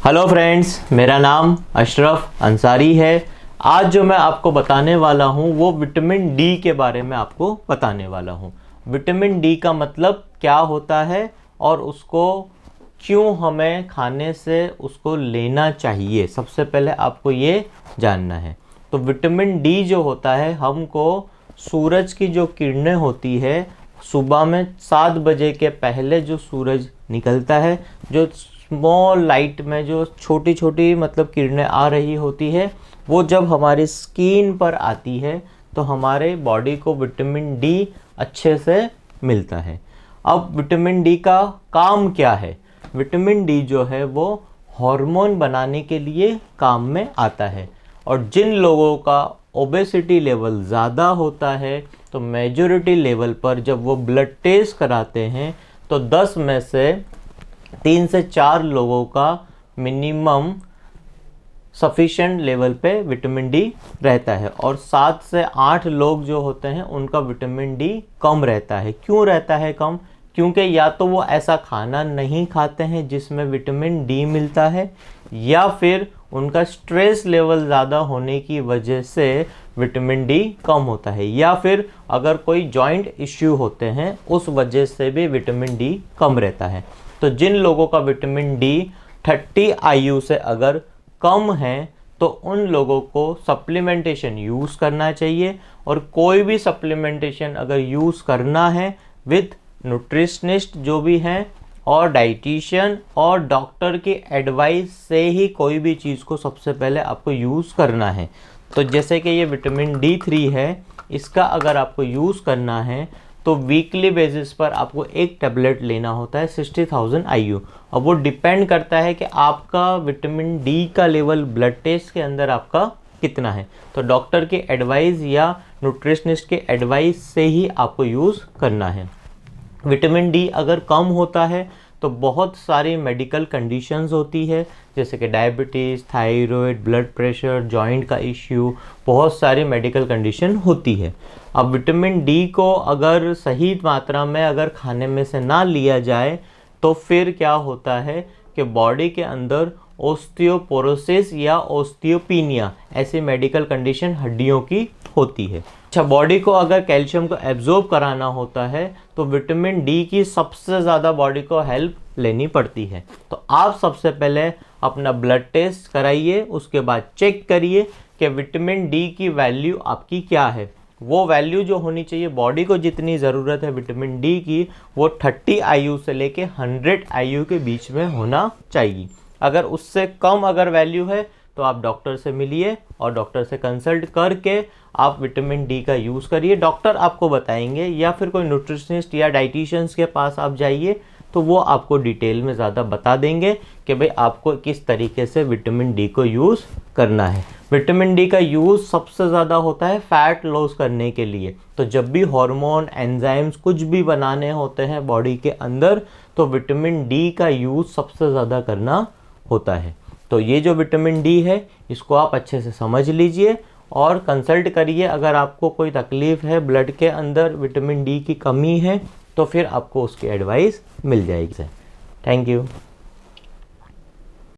Hello friends, मेरा नाम अशरफ अंसारी है। आज जो मैं आपको बताने वाला हूँ वो विटामिन डी के बारे में आपको बताने वाला हूँ। विटामिन डी का मतलब क्या होता है और उसको क्यों हमें खाने से उसको लेना चाहिए, सबसे पहले आपको ये जानना है। तो विटामिन डी जो होता है, हमको सूरज की जो किरणें होती है, सुबह में 7 बजे के पहले जो सूरज निकलता है, जो स्मॉल लाइट में जो छोटी छोटी मतलब किरणें आ रही होती है, वो जब हमारी स्किन पर आती है तो हमारे बॉडी को विटामिन डी अच्छे से मिलता है। अब विटामिन डी का काम क्या है? विटामिन डी जो है वो हार्मोन बनाने के लिए काम में आता है। और जिन लोगों का ओबेसिटी लेवल ज़्यादा होता है तो मेजॉरिटी लेवल पर जब वो ब्लड टेस्ट कराते हैं तो 10 में से 3 से 4 लोगों का मिनिमम सफिशिएंट लेवल पे विटामिन डी रहता है और 7 से 8 लोग जो होते हैं उनका विटामिन डी कम रहता है। क्यों रहता है कम? क्योंकि या तो वो ऐसा खाना नहीं खाते हैं जिसमें विटामिन डी मिलता है, या फिर उनका स्ट्रेस लेवल ज़्यादा होने की वजह से विटामिन डी कम होता है, या फिर अगर कोई जॉइंट इश्यू होते हैं उस वजह से भी विटामिन डी कम रहता है। तो जिन लोगों का विटामिन डी 30 आयु से अगर कम है तो उन लोगों को सप्लीमेंटेशन यूज़ करना चाहिए। और कोई भी सप्लीमेंटेशन अगर यूज़ करना है विद न्यूट्रिशनिस्ट जो भी हैं और डाइटिशियन और डॉक्टर की एडवाइस से ही कोई भी चीज़ को सबसे पहले आपको यूज़ करना है। तो जैसे कि ये विटामिन D3 है, इसका अगर आपको यूज़ करना है तो वीकली बेसिस पर आपको एक टैबलेट लेना होता है 60,000 IU। और वो डिपेंड करता है कि आपका विटामिन डी का लेवल ब्लड टेस्ट के अंदर आपका कितना है। तो डॉक्टर की एडवाइस या न्यूट्रिशनिस्ट की एडवाइस से ही आपको यूज़ करना है। विटामिन डी अगर कम होता है तो बहुत सारी मेडिकल कंडीशंस होती है, जैसे कि diabetes, thyroid, blood pressure, joint का इश्यू, बहुत सारी मेडिकल कंडीशन होती है। अब विटामिन डी को अगर सही मात्रा में अगर खाने में से ना लिया जाए तो फिर क्या होता है कि बॉडी के अंदर ओस्टियोपोरोसिस या ओस्टियोपिनिया ऐसी मेडिकल कंडीशन हड्डियों की होती है। अच्छा, बॉडी को अगर कैल्शियम को एब्जॉर्ब कराना होता है तो विटामिन डी की सबसे ज़्यादा बॉडी को हेल्प लेनी पड़ती है। तो आप सबसे पहले अपना ब्लड टेस्ट कराइए, उसके बाद चेक करिए कि विटामिन डी की वैल्यू आपकी क्या है। वो वैल्यू जो होनी चाहिए, बॉडी को जितनी ज़रूरत है विटामिन डी की, वो 30 IU से लेके 100 IU के बीच में होना चाहिए। अगर उससे कम अगर वैल्यू है तो आप डॉक्टर से मिलिए और डॉक्टर से कंसल्ट करके आप विटामिन डी का यूज़ करिए। डॉक्टर आपको बताएंगे, या फिर कोई न्यूट्रिशनिस्ट या डाइटिशियंस के पास आप जाइए तो वो आपको डिटेल में ज़्यादा बता देंगे कि भाई आपको किस तरीके से विटामिन डी को यूज़ करना है। विटामिन डी का यूज़ सबसे ज़्यादा होता है फैट लॉस करने के लिए। तो जब भी हार्मोन, एंजाइम्स कुछ भी बनाने होते हैं बॉडी के अंदर तो विटामिन डी का यूज़ सबसे ज़्यादा करना होता है। तो ये जो विटामिन डी है इसको आप अच्छे से समझ लीजिए और कंसल्ट करिए। अगर आपको कोई तकलीफ़ है, ब्लड के अंदर विटामिन डी की कमी है, तो फिर आपको उसकी एडवाइस मिल जाएगी। Thank you.